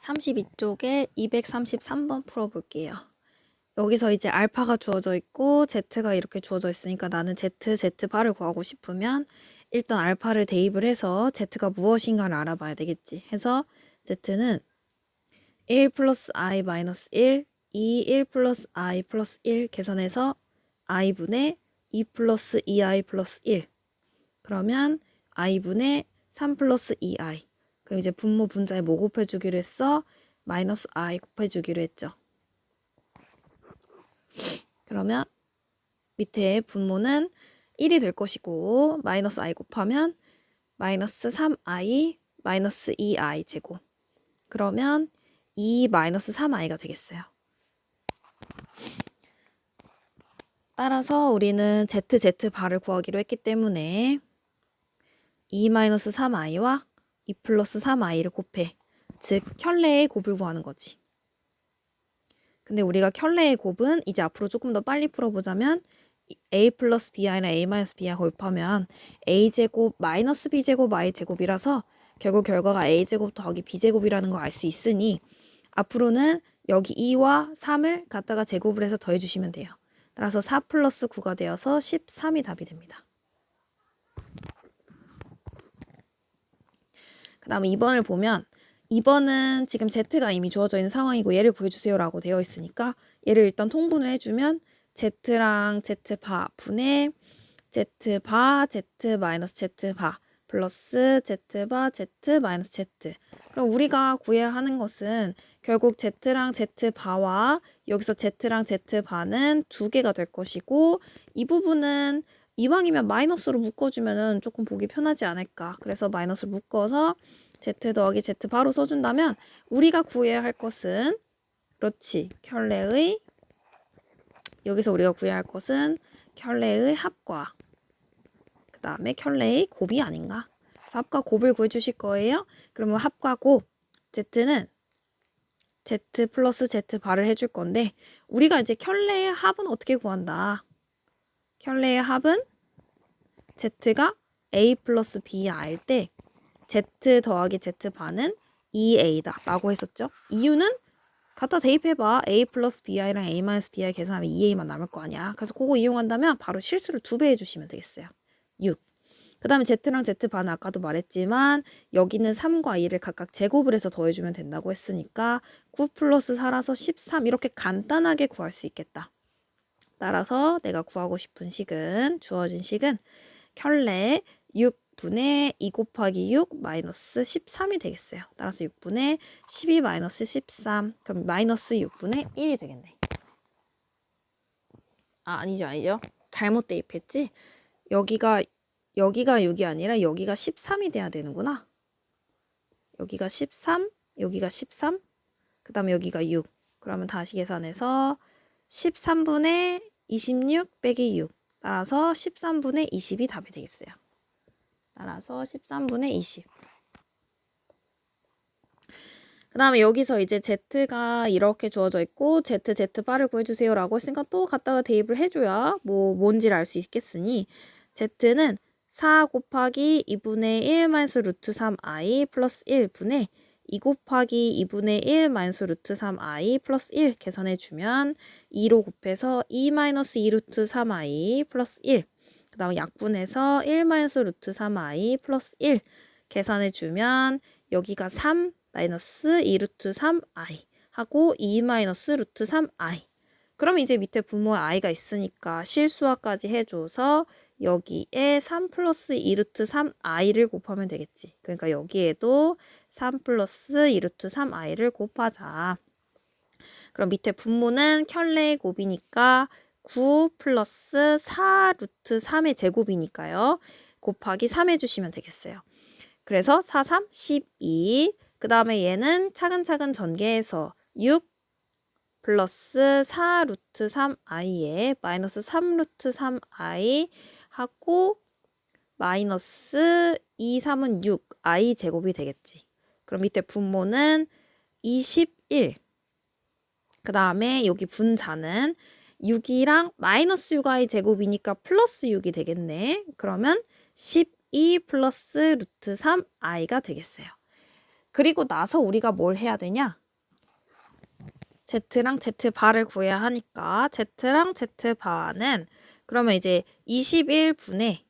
32쪽에 233번 풀어볼게요. 여기서 이제 알파가 주어져 있고 z가 이렇게 주어져 있으니까 나는 z바를 구하고 싶으면 일단 알파를 대입을 해서 z가 무엇인가를 알아봐야 되겠지. 해서 z는 1 플러스 i 마이너스 1, 1 플러스 i 플러스 1 계산해서 i분의 2 플러스 2i 플러스 1 그러면 i분의 3 플러스 2i 그럼 이제 분모 분자에 뭐 곱해주기로 했어? 마이너스 i 곱해주기로 했죠. 그러면 밑에 분모는 1이 될 것이고 마이너스 i 곱하면 마이너스 3i 마이너스 2i 제곱 그러면 2 마이너스 3i가 되겠어요. 따라서 우리는 z바를 구하기로 했기 때문에 2 마이너스 3i와 2 플러스 3i를 곱해. 즉 켤레의 곱을 구하는 거지. 근데 우리가 켤레의 곱은 이제 앞으로 조금 더 빨리 풀어보자면 a 플러스 bi나 a 마이너스 b와 곱하면 a제곱 마이너스 b제곱 y제곱이라서 결국 결과가 a제곱 더하기 b제곱이라는 걸 알 수 있으니 앞으로는 여기 2와 3을 갖다가 제곱을 해서 더해주시면 돼요. 따라서 4 플러스 9가 되어서 13이 답이 됩니다. 그 다음에 2번을 보면 2번은 지금 z가 이미 주어져 있는 상황이고 얘를 구해주세요 라고 되어 있으니까 얘를 일단 통분을 해주면 z랑 z바 분의 z바 z 마이너스 z바 플러스 z바 z 마이너스 z 그럼 우리가 구해야 하는 것은 결국 z랑 z바와 여기서 z랑 z바는 두 개가 될 것이고 이 부분은 이왕이면 마이너스로 묶어주면 조금 보기 편하지 않을까. 그래서 마이너스로 묶어서 z 더하기 z바로 써준다면 우리가 구해야 할 것은 그렇지. 켤레의 여기서 우리가 구해야 할 것은 켤레의 합과 그 다음에 켤레의 곱이 아닌가. 그래서 합과 곱을 구해주실 거예요. 그러면 합과 곱 z는 z 플러스 z바를 해줄 건데 우리가 이제 켤레의 합은 어떻게 구한다. 켤레의 합은 z가 a 플러스 b일 때 z 더하기 z바는 2a다 라고 했었죠. 이유는 갖다 대입해봐. a 플러스 bi랑 a 마이너스 bi 계산하면 2a만 남을 거 아니야. 그래서 그거 이용한다면 바로 실수를 2배 해주시면 되겠어요. 6. 그 다음에 z랑 z바는 아까도 말했지만 여기는 3과 2를 각각 제곱을 해서 더해주면 된다고 했으니까 9 플러스 4라서 13 이렇게 간단하게 구할 수 있겠다. 따라서 내가 구하고 싶은 식은 주어진 식은 켤레 6분의 2 곱하기 6 마이너스 13이 되겠어요. 따라서 6분의 12 마이너스 13 그럼 마이너스 6분의 1이 되겠네. 아니죠. 잘못 대입했지? 여기가 6이 아니라 여기가 13이 돼야 되는구나. 여기가 13, 여기가 13, 그 다음에 여기가 6. 그러면 다시 계산해서 13분의 26 빼기 6. 따라서 13분의 20이 답이 되겠어요. 따라서 13분의 20. 그 다음에 여기서 이제 z가 이렇게 주어져 있고 z바를 구해주세요 라고 했으니까 또 갖다가 대입을 해줘야 뭔지를 알 수 있겠으니 z는 4 곱하기 2분의 1 마이너스 루트 3i 플러스 1분의 2 곱하기 2분의 1 마이너스 루트 3i 플러스 1 계산해주면 2로 곱해서 2 마이너스 2 루트 3i 플러스 1 그 다음에 약분해서 1 마이너스 루트 3i 플러스 1 계산해주면 여기가 3 마이너스 2 루트 3i 하고 2 마이너스 루트 3i 그럼 이제 밑에 분모에 i가 있으니까 실수화까지 해줘서 여기에 3 플러스 2 루트 3i를 곱하면 되겠지. 그러니까 여기에도 3 플러스 2 루트 3i를 곱하자. 그럼 밑에 분모는 켤레의 곱이니까 9 플러스 4 루트 3의 제곱이니까요. 곱하기 3 해주시면 되겠어요. 그래서 4, 3, 12. 그 다음에 얘는 차근차근 전개해서 6 플러스 4 루트 3i에 마이너스 3 루트 3i 하고 마이너스 2, 3은 6, i 제곱이 되겠지. 그럼 밑에 분모는 21. 그 다음에 여기 분자는 6이랑 마이너스 6i 제곱이니까 플러스 6이 되겠네. 그러면 12 플러스 루트 3i가 되겠어요. 그리고 나서 우리가 뭘 해야 되냐? Z랑 Z바를 구해야 하니까 Z랑 Z바는 그러면 이제 21분의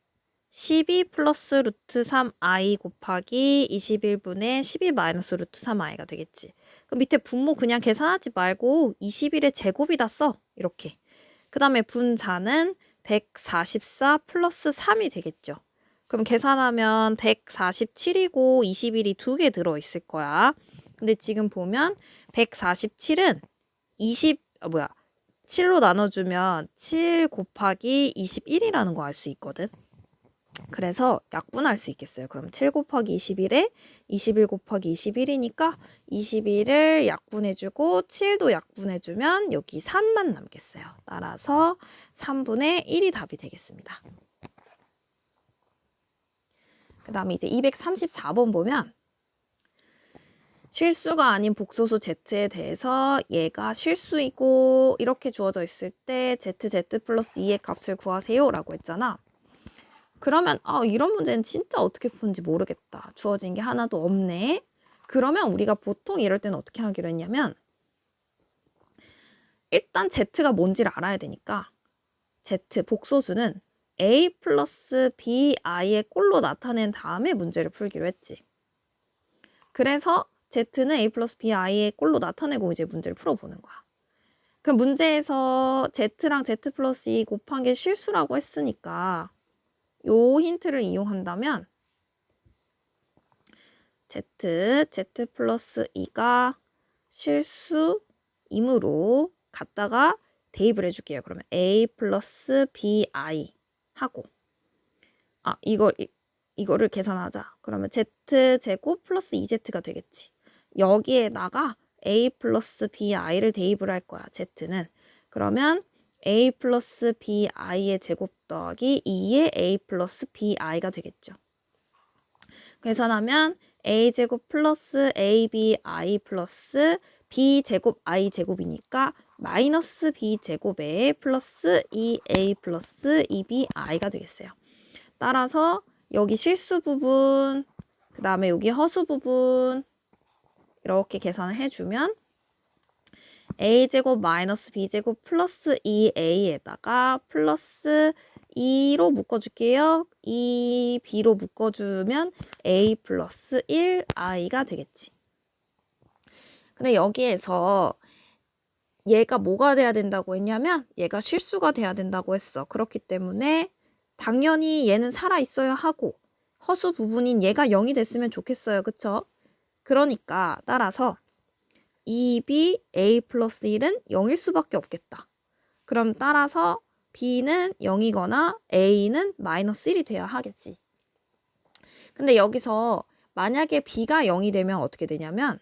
12 플러스 루트 3i 곱하기 21분의 12 마이너스 루트 3i가 되겠지. 그럼 밑에 분모 그냥 계산하지 말고 21의 제곱이다 써. 이렇게. 그 다음에 분자는 144 플러스 3이 되겠죠. 그럼 계산하면 147이고 21이 2개 들어있을 거야. 근데 지금 보면 147은 7로 나눠주면 7 곱하기 21이라는 거 알 수 있거든. 그래서 약분할 수 있겠어요. 그럼 7 곱하기 21에 21 곱하기 21이니까 21을 약분해주고 7도 약분해주면 여기 3만 남겠어요. 따라서 3분의 1이 답이 되겠습니다. 그 다음에 이제 234번 보면 실수가 아닌 복소수 Z에 대해서 얘가 실수이고 이렇게 주어져 있을 때 ZZ 플러스 2의 값을 구하세요 라고 했잖아. 그러면 이런 문제는 진짜 어떻게 푸는지 모르겠다. 주어진 게 하나도 없네. 그러면 우리가 보통 이럴 때는 어떻게 하기로 했냐면 일단 Z가 뭔지를 알아야 되니까 Z 복소수는 A 플러스 BI의 꼴로 나타낸 다음에 문제를 풀기로 했지. 그래서 Z는 A 플러스 BI의 꼴로 나타내고 이제 문제를 풀어보는 거야. 그럼 문제에서 Z랑 Z 플러스 2 곱한 게 실수라고 했으니까 요 힌트를 이용한다면 Z 플러스 2가 실수이므로 갖다가 대입을 해줄게요. 그러면 A 플러스 BI 하고 이거를 계산하자. 그러면 Z제곱 플러스 2Z가 되겠지. 여기에다가 A 플러스 BI를 대입을 할 거야. Z는. 그러면 A 플러스 BI의 제곱 더하기 2의 A 플러스 BI가 되겠죠. 계산하면 A제곱 플러스 ABI 플러스 B제곱 I제곱이니까 마이너스 B제곱에 플러스 2A 플러스 2BI가 되겠어요. 따라서 여기 실수 부분, 그 다음에 여기 허수 부분 이렇게 계산을 해주면 A제곱 마이너스 B제곱 플러스 2A에다가 플러스 2로 묶어줄게요. 2B로 묶어주면 A 플러스 1I가 되겠지. 근데 여기에서 얘가 뭐가 돼야 된다고 했냐면 얘가 실수가 돼야 된다고 했어. 그렇기 때문에 당연히 얘는 살아있어야 하고 허수 부분인 얘가 0이 됐으면 좋겠어요. 그쵸? 그러니까 따라서 2B A 플러스 1은 0일 수밖에 없겠다. 그럼 따라서 B는 0이거나 A는 마이너스 1이 돼야 하겠지. 근데 여기서 만약에 B가 0이 되면 어떻게 되냐면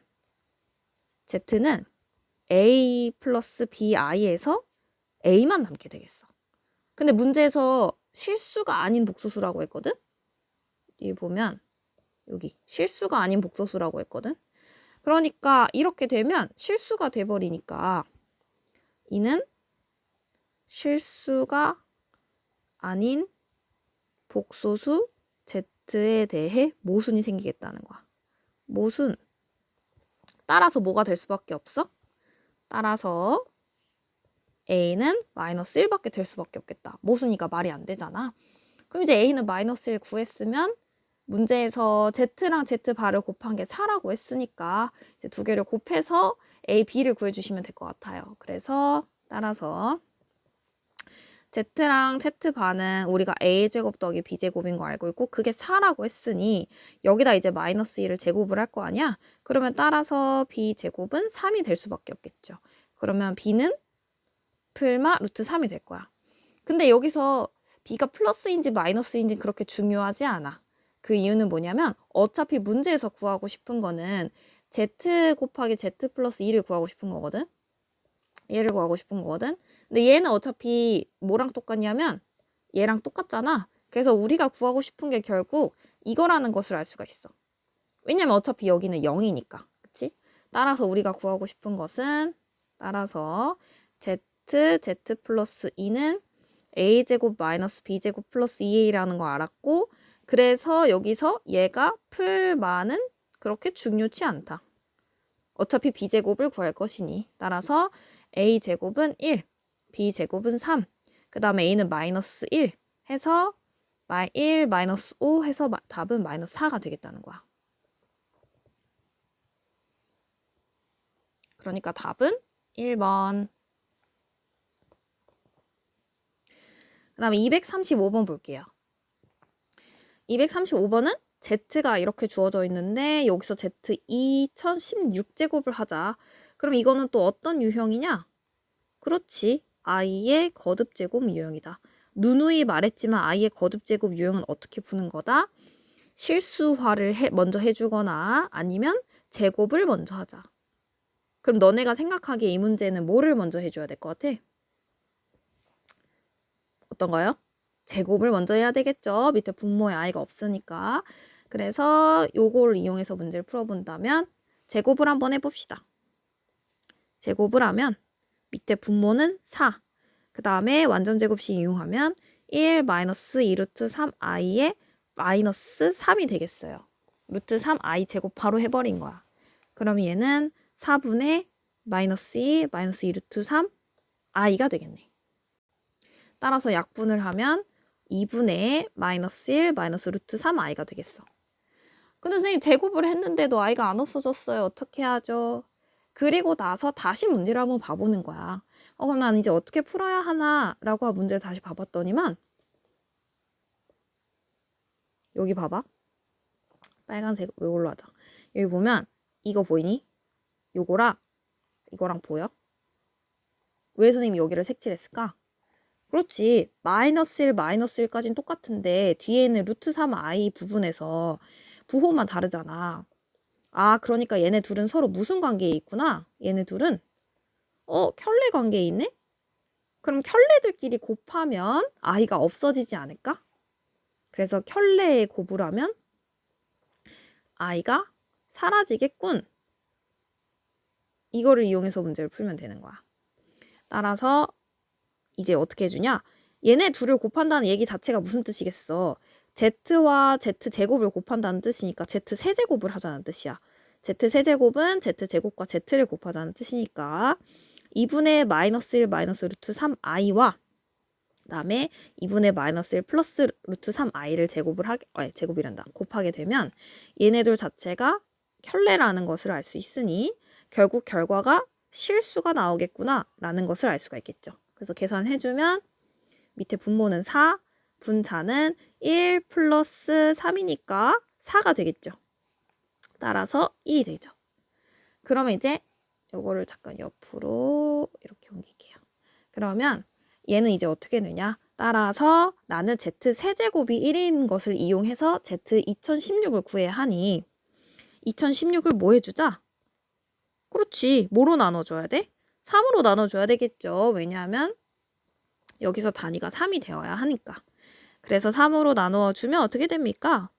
Z는 A 플러스 BI에서 A만 남게 되겠어. 근데 문제에서 실수가 아닌 복소수라고 했거든? 여기 보면 여기 실수가 아닌 복소수라고 했거든? 그러니까 이렇게 되면 실수가 돼버리니까 이는 실수가 아닌 복소수 Z에 대해 모순이 생기겠다는 거야. 모순. 따라서 뭐가 될 수밖에 없어? 따라서 A는 마이너스 1밖에 될 수밖에 없겠다. 모순이가 말이 안 되잖아. 그럼 이제 A는 마이너스 1 구했으면 문제에서 Z랑 Z바를 곱한 게 4라고 했으니까 이제 두 개를 곱해서 A, B를 구해주시면 될 것 같아요. 그래서 따라서 Z랑 Z바는 우리가 A제곱 더하기 B제곱인 거 알고 있고 그게 4라고 했으니 여기다 이제 마이너스 1을 제곱을 할 거 아니야? 그러면 따라서 B제곱은 3이 될 수밖에 없겠죠. 그러면 B는 풀마 루트 3이 될 거야. 근데 여기서 B가 플러스인지 마이너스인지 그렇게 중요하지 않아. 그 이유는 뭐냐면 어차피 문제에서 구하고 싶은 거는 Z 곱하기 Z 플러스 2를 구하고 싶은 거거든. 얘를 구하고 싶은 거거든. 근데 얘는 어차피 뭐랑 똑같냐면 얘랑 똑같잖아. 그래서 우리가 구하고 싶은 게 결국 이거라는 것을 알 수가 있어. 왜냐면 어차피 여기는 0이니까. 그치? 따라서 우리가 구하고 싶은 것은 따라서 Z 플러스 2는 A제곱 마이너스 B제곱 플러스 2A라는 거 알았고 그래서 여기서 얘가 풀마는 그렇게 중요치 않다. 어차피 b제곱을 구할 것이니. 따라서 a제곱은 1, b제곱은 3, 그 다음에 a는 마이너스 1 해서 1, 마이너스 5 해서 답은 마이너스 4가 되겠다는 거야. 그러니까 답은 1번. 그 다음에 235번 볼게요. 235번은 Z가 이렇게 주어져 있는데 여기서 Z 2016제곱을 하자. 그럼 이거는 또 어떤 유형이냐? 그렇지. i의 거듭제곱 유형이다. 누누이 말했지만 i의 거듭제곱 유형은 어떻게 푸는 거다? 실수화를 먼저 해주거나 아니면 제곱을 먼저 하자. 그럼 너네가 생각하기에 이 문제는 뭐를 먼저 해줘야 될 것 같아? 어떤가요? 제곱을 먼저 해야 되겠죠. 밑에 분모에 i가 없으니까. 그래서 요거를 이용해서 문제를 풀어본다면 제곱을 한번 해봅시다. 제곱을 하면 밑에 분모는 4. 그 다음에 완전제곱식 이용하면 1 마이너스 2 루트 3i의 마이너스 3이 되겠어요. 루트 3i 제곱 바로 해버린 거야. 그럼 얘는 4분의 마이너스 2 마이너스 2 루트 3i가 되겠네. 따라서 약분을 하면 2분의 마이너스 1 마이너스 루트 3i가 되겠어. 근데 선생님 제곱을 했는데도 i가 안 없어졌어요. 어떻게 하죠? 그리고 나서 다시 문제를 한번 봐보는 거야. 그럼 난 이제 어떻게 풀어야 하나 라고 문제를 다시 봐봤더니만 여기 봐봐. 빨간색 이걸로 하자. 여기 보면 이거 보이니? 요거랑 이거랑 보여? 왜 선생님이 여기를 색칠했을까? 그렇지. 마이너스 1, 마이너스 1까지는 똑같은데 뒤에는 루트 3i 부분에서 부호만 다르잖아. 아, 그러니까 얘네 둘은 서로 무슨 관계에 있구나? 얘네 둘은 켤레 관계에 있네? 그럼 켤레들끼리 곱하면 i가 없어지지 않을까? 그래서 켤레의 곱을 하면 i가 사라지겠군. 이거를 이용해서 문제를 풀면 되는 거야. 따라서 이제 어떻게 해주냐? 얘네 둘을 곱한다는 얘기 자체가 무슨 뜻이겠어? z와 z제곱을 곱한다는 뜻이니까 z세제곱을 하자는 뜻이야. z세제곱은 z제곱과 z를 곱하자는 뜻이니까 2분의 마이너스 1 마이너스 루트 3i와 그 다음에 2분의 마이너스 1 플러스 루트 3i를 제곱이란다. 곱하게 되면 얘네들 자체가 켤레라는 것을 알 수 있으니 결국 결과가 실수가 나오겠구나 라는 것을 알 수가 있겠죠. 그래서 계산을 해주면 밑에 분모는 4, 분자는 1 플러스 3이니까 4가 되겠죠. 따라서 1이 되죠. 그러면 이제 요거를 잠깐 옆으로 이렇게 옮길게요. 그러면 얘는 이제 어떻게 되냐? 따라서 나는 z세제곱이 1인 것을 이용해서 z 2016을 구해야 하니 2016을 뭐 해주자? 그렇지. 뭐로 나눠줘야 돼? 3으로 나눠줘야 되겠죠. 왜냐하면 여기서 단위가 3이 되어야 하니까. 그래서 3으로 나누어주면 어떻게 됩니까?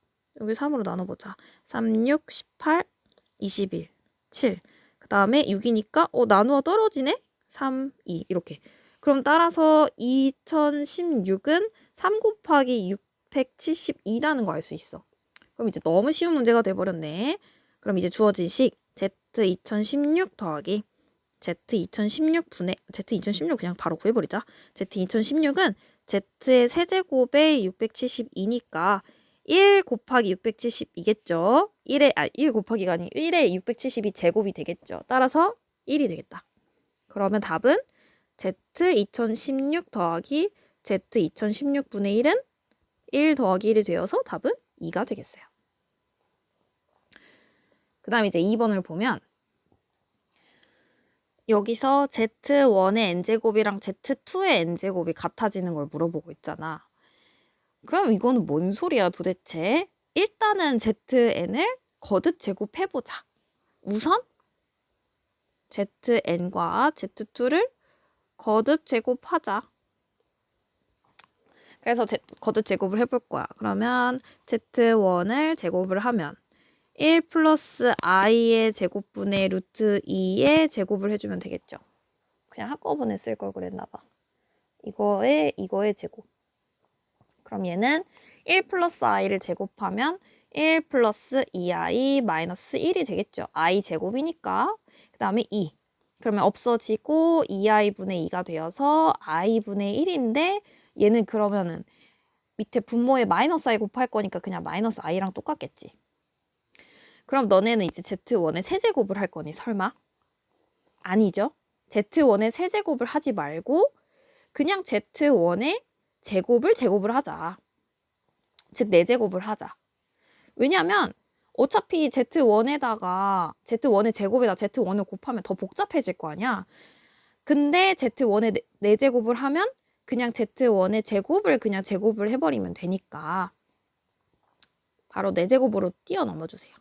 여기 3으로 나눠보자. 3, 6, 18, 21, 7. 그 다음에 6이니까 나누어 떨어지네? 3, 2 이렇게. 그럼 따라서 2016은 3 곱하기 672라는 거 알 수 있어. 그럼 이제 너무 쉬운 문제가 돼버렸네. 그럼 이제 주어진 식 Z2016 더하기 Z2016분의 Z2016 그냥 바로 구해버리자. Z2016은 Z의 세제곱에 672니까 1 곱하기 672겠죠. 1 곱하기가 아니 1에 672 제곱이 되겠죠. 따라서 1이 되겠다. 그러면 답은 Z2016 더하기 Z2016분의 1은 1 더하기 1이 되어서 답은 2가 되겠어요. 그 다음 이제 2번을 보면 여기서 Z1의 n제곱이랑 Z2의 n제곱이 같아지는 걸 물어보고 있잖아. 그럼 이거는 뭔 소리야 도대체? 일단은 ZN을 거듭 제곱해보자. 우선 ZN과 Z2를 거듭 제곱하자. 그래서 거듭 제곱을 해볼 거야. 그러면 Z1을 제곱을 하면 1 플러스 i의 제곱분의 루트 2의 제곱을 해주면 되겠죠. 그냥 한꺼번에 쓸 걸 그랬나 봐. 이거의 제곱. 그럼 얘는 1 플러스 i를 제곱하면 1 플러스 2i 마이너스 1이 되겠죠. i 제곱이니까. 그 다음에 2. 그러면 없어지고 2i분의 2가 되어서 i분의 1인데 얘는 그러면은 밑에 분모에 마이너스 i 곱할 거니까 그냥 마이너스 i랑 똑같겠지. 그럼 너네는 이제 z1의 세제곱을 할 거니 설마? 아니죠. z1의 세제곱을 하지 말고 그냥 z1의 제곱을 하자. 즉 4제곱을 하자. 왜냐면 어차피 z1의 제곱에다 z1을 곱하면 더 복잡해질 거 아니야. 근데 z1의 4제곱을 하면 그냥 z1의 제곱을 그냥 제곱을 해버리면 되니까 바로 4제곱으로 뛰어넘어 주세요.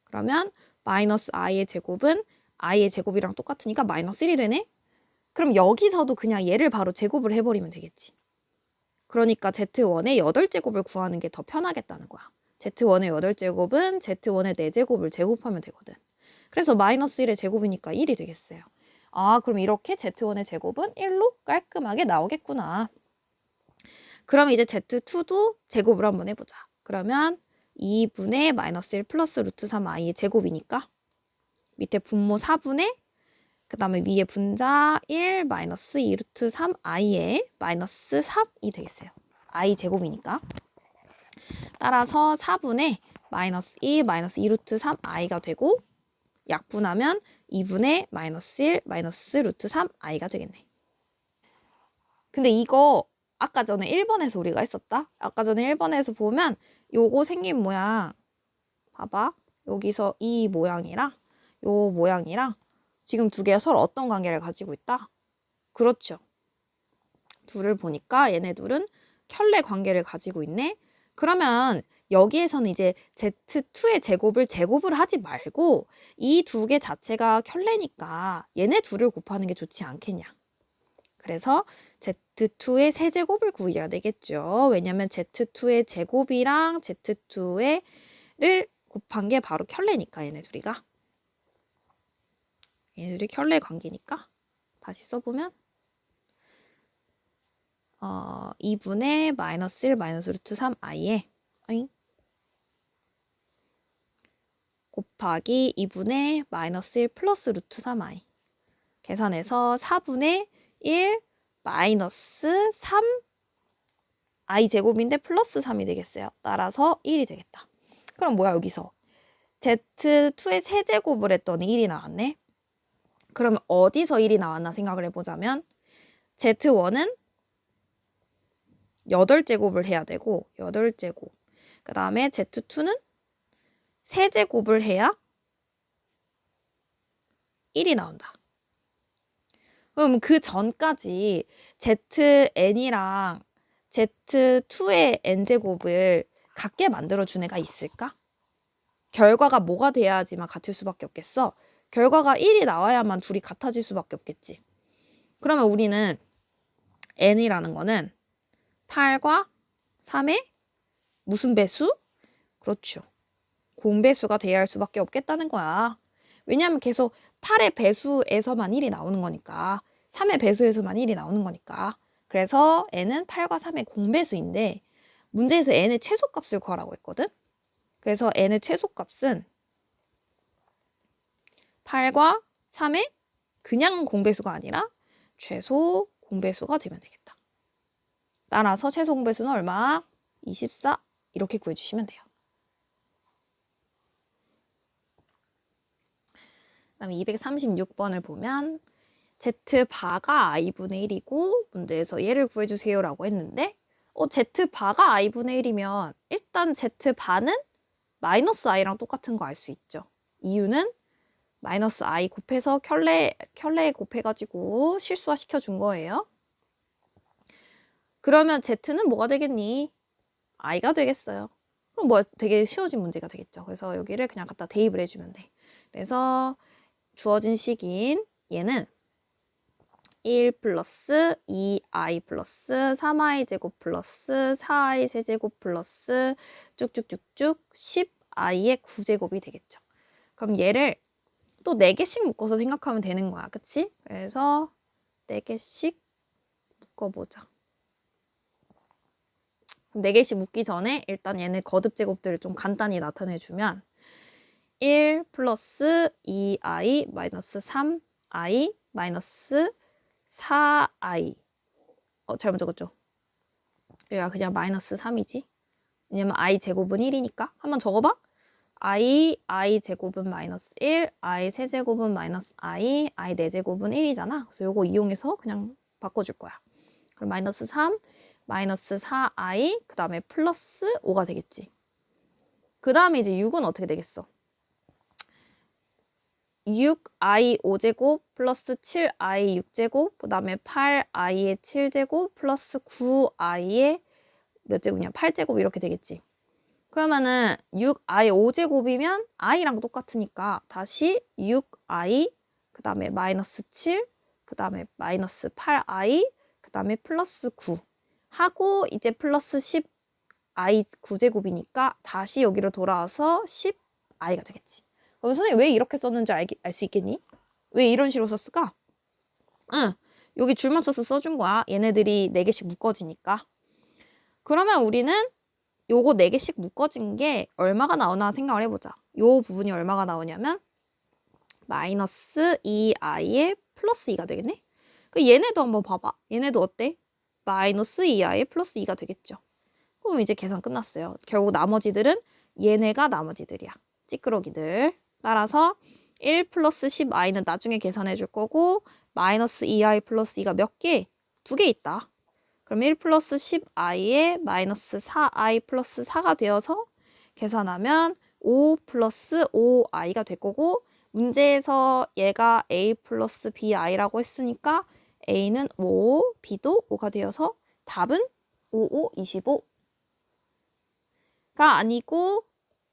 그러면 마이너스 i의 제곱은 i의 제곱이랑 똑같으니까 마이너스 1이 되네? 그럼 여기서도 그냥 얘를 바로 제곱을 해버리면 되겠지. 그러니까 z1의 8제곱을 구하는 게 더 편하겠다는 거야. z1의 8제곱은 z1의 4제곱을 제곱하면 되거든. 그래서 마이너스 1의 제곱이니까 1이 되겠어요. 아, 그럼 이렇게 z1의 제곱은 1로 깔끔하게 나오겠구나. 그럼 이제 z2도 제곱을 한번 해보자. 그러면 2분의 마이너스 1 플러스 루트 3i의 제곱이니까 밑에 분모 4분의 그 다음에 위에 분자 1 마이너스 2 루트 3i의 마이너스 3이 되겠어요. i 제곱이니까. 따라서 4분의 마이너스 2 마이너스 2 루트 3i가 되고 약분하면 2분의 마이너스 1 마이너스 루트 3i가 되겠네. 근데 이거 아까 전에 1번에서 우리가 했었다. 아까 전에 1번에서 보면 요거 생긴 모양 봐봐. 여기서 이 모양이랑 요 모양이랑 지금 두 개가 서로 어떤 관계를 가지고 있다? 그렇죠. 둘을 보니까 얘네 둘은 켤레 관계를 가지고 있네. 그러면 여기에서는 이제 z2의 제곱을 하지 말고 이 두 개 자체가 켤레니까 얘네 둘을 곱하는 게 좋지 않겠냐. 그래서 z2의 세제곱을 구해야 되겠죠. 왜냐면 z2의 제곱이랑 z2를 곱한 게 바로 켤레니까 얘네 둘이 켤레 관계니까 다시 써보면 2분의 마이너스 1 마이너스 루트 3i에 곱하기 2분의 마이너스 1 플러스 루트 3i 계산해서 4분의 1 마이너스 3i 제곱인데 플러스 3이 되겠어요. 따라서 1이 되겠다. 그럼 뭐야 여기서 z2의 세제곱을 했더니 1이 나왔네. 그러면 어디서 1이 나왔나 생각을 해보자면 z1은 8제곱을 해야 되고 8제곱 그 다음에 z2는 세제곱을 해야 1이 나온다. 그럼 그 전까지 zn이랑 z2의 n제곱을 같게 만들어준 애가 있을까? 결과가 뭐가 돼야지만 같을 수밖에 없겠어? 결과가 1이 나와야만 둘이 같아질 수밖에 없겠지. 그러면 우리는 n이라는 거는 8과 3의 무슨 배수? 그렇죠. 공배수가 돼야 할 수밖에 없겠다는 거야. 왜냐하면 계속 8의 배수에서만 1이 나오는 거니까 3의 배수에서만 1이 나오는 거니까 그래서 n은 8과 3의 공배수인데 문제에서 n의 최소값을 구하라고 했거든. 그래서 n의 최소값은 8과 3의 그냥 공배수가 아니라 최소 공배수가 되면 되겠다. 따라서 최소 공배수는 얼마? 24 이렇게 구해주시면 돼요. 그 다음에 236번을 보면 z바가 i분의 1이고 문제에서 얘를 구해주세요 라고 했는데 z바가 i분의 1이면 일단 z바는 마이너스 i랑 똑같은 거 알 수 있죠. 이유는 마이너스 i 곱해서 켤레 곱해가지고 실수화 시켜준 거예요. 그러면 z는 뭐가 되겠니? i가 되겠어요. 그럼 뭐 되게 쉬워진 문제가 되겠죠. 그래서 여기를 그냥 갖다 대입을 해주면 돼. 그래서 주어진 식인 얘는 1 플러스 2i 플러스 3i 제곱 플러스 4i 세제곱 플러스 쭉쭉쭉쭉 10i의 9제곱이 되겠죠. 그럼 얘를 또 4개씩 묶어서 생각하면 되는 거야. 그치? 그래서 4개씩 묶어보자. 4개씩 묶기 전에 일단 얘네 거듭 제곱들을 좀 간단히 나타내주면 1 플러스 2i 마이너스 3i 마이너스 4i 잘못 적었죠? 여기가 그냥 마이너스 3이지. 왜냐면 i 제곱은 1이니까. 한번 적어봐. i 제곱은 마이너스 1, i 세제곱은 마이너스 i 4제곱은 1이잖아. 그래서 요거 이용해서 그냥 바꿔줄 거야. 그럼 마이너스 3, 마이너스 4i, 그 다음에 플러스 5가 되겠지. 그 다음에 이제 6은 어떻게 되겠어? 6i 5제곱 플러스 7i 6제곱, 그 다음에 8i의 7제곱 플러스 9i의 몇 제곱이냐? 8제곱 이렇게 되겠지. 그러면은 6i 5제곱이면 i랑 똑같으니까 다시 6i, 그 다음에 마이너스 7, 그 다음에 마이너스 8i, 그 다음에 플러스 9 하고 이제 플러스 10i 9제곱이니까 다시 여기로 돌아와서 10i가 되겠지. 그럼 선생님 왜 이렇게 썼는지 알 수 있겠니? 왜 이런 식으로 썼을까? 응, 여기 줄만 써서 써준 거야. 얘네들이 4개씩 묶어지니까. 그러면 우리는 요거 4개씩 묶어진 게 얼마가 나오나 생각을 해보자. 요 부분이 얼마가 나오냐면 마이너스 2i에 플러스 2가 되겠네? 그 얘네도 한번 봐봐. 얘네도 어때? 마이너스 2i에 플러스 2가 되겠죠. 그럼 이제 계산 끝났어요. 결국 나머지들은 얘네가 나머지들이야. 찌끄러기들. 따라서 1 플러스 10i는 나중에 계산해 줄 거고 마이너스 2i 플러스 2가 몇 개? 2개 있다. 그럼 1 플러스 10i에 마이너스 4i 플러스 4가 되어서 계산하면 5 플러스 5i가 될 거고 문제에서 얘가 a 플러스 bi라고 했으니까 a는 5, b도 5가 되어서 답은 5, 5, 25가 아니고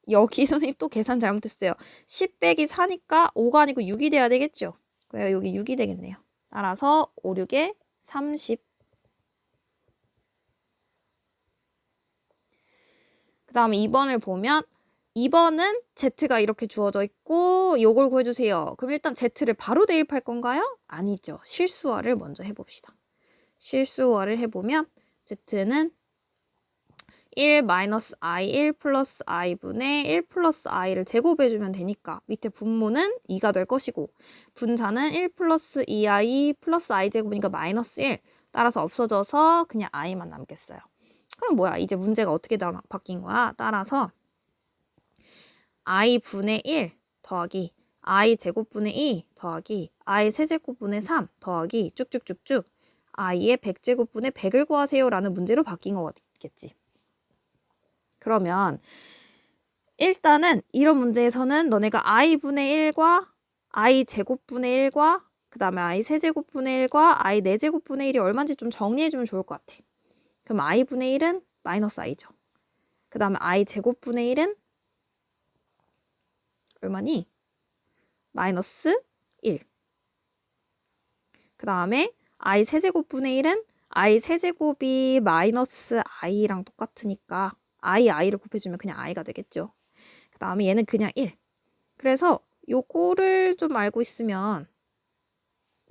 여기 선생님 또 계산 잘못했어요. 10 빼기 4니까 5가 아니고 6이 돼야 되겠죠. 그래서 여기 6이 되겠네요. 따라서 5, 6에 30. 그 다음에 2번을 보면 2번은 Z가 이렇게 주어져 있고 요걸 구해주세요. 그럼 일단 Z를 바로 대입할 건가요? 아니죠. 실수화를 먼저 해봅시다. 실수화를 해보면 Z는 1 마이너스 i 1 플러스 i분의 1 플러스 i를 제곱해주면 되니까 밑에 분모는 2가 될 것이고 분자는 1 플러스 2i 플러스 i 제곱이니까 마이너스 1 따라서 없어져서 그냥 i만 남겠어요. 그럼 뭐야? 이제 문제가 어떻게 바뀐 거야? 따라서 i분의 1 더하기 i 제곱분의 2 더하기 i 세제곱분의 3 더하기 쭉쭉쭉쭉 i의 100제곱분의 100을 구하세요 라는 문제로 바뀐 거겠지. 그러면 일단은 이런 문제에서는 너네가 i분의 1과 i 제곱분의 1과 그 다음에 i 세제곱분의 1과 i 4제곱분의 1이 얼마인지 좀 정리해주면 좋을 것 같아. 그럼 i분의 1은 마이너스 i죠. 그 다음에 i 제곱분의 1은 얼마니? 마이너스 1. 그 다음에 i 세제곱분의 1은 i 세제곱이 마이너스 i랑 똑같으니까 i를 곱해주면 그냥 i가 되겠죠. 그 다음에 얘는 그냥 1. 그래서 요거를 좀 알고 있으면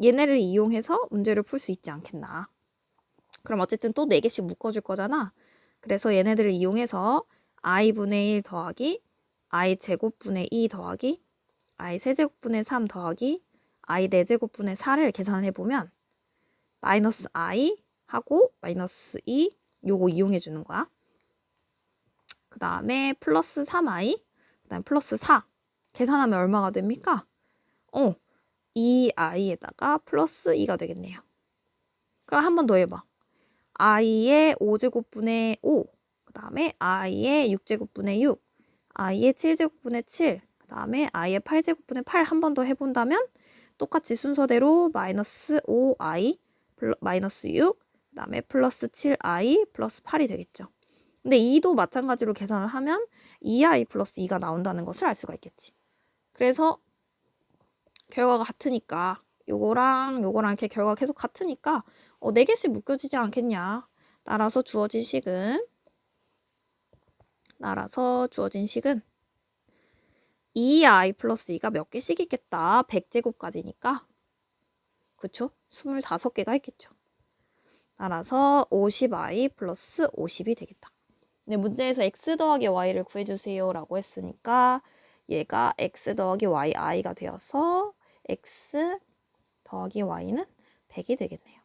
얘네를 이용해서 문제를 풀 수 있지 않겠나. 그럼 어쨌든 또 4개씩 묶어줄 거잖아. 그래서 얘네들을 이용해서 i분의 1 더하기 i 제곱분의 2 더하기 i 세제곱분의 3 더하기 i 4제곱분의 4를 계산을 해보면 마이너스 i 하고 마이너스 2 요거 이용해 주는 거야. 그 다음에 플러스 3i 그 다음에 플러스 4 계산하면 얼마가 됩니까? 2i에다가 플러스 2가 되겠네요. 그럼 한 번 더 해봐. i의 5제곱분의 5 그 다음에 i의 6제곱분의 6 i의 7제곱분의 7 그 다음에 i의 8제곱분의 8 한 번 더 해본다면 똑같이 순서대로 마이너스 5i 마이너스 6 그 다음에 플러스 7i 플러스 8이 되겠죠. 근데 2도 마찬가지로 계산을 하면 2i 플러스 2가 나온다는 것을 알 수가 있겠지. 그래서 결과가 같으니까 요거랑 이렇게 결과가 계속 같으니까 4개씩 묶여지지 않겠냐. 따라서 주어진 식은 2i 플러스 2가 몇 개씩 있겠다. 100제곱까지니까. 그쵸? 25개가 있겠죠. 따라서 50i 플러스 50이 되겠다. 네, 문제에서 x 더하기 y를 구해주세요 라고 했으니까 얘가 x 더하기 y, i가 되어서 x 더하기 y는 100이 되겠네요.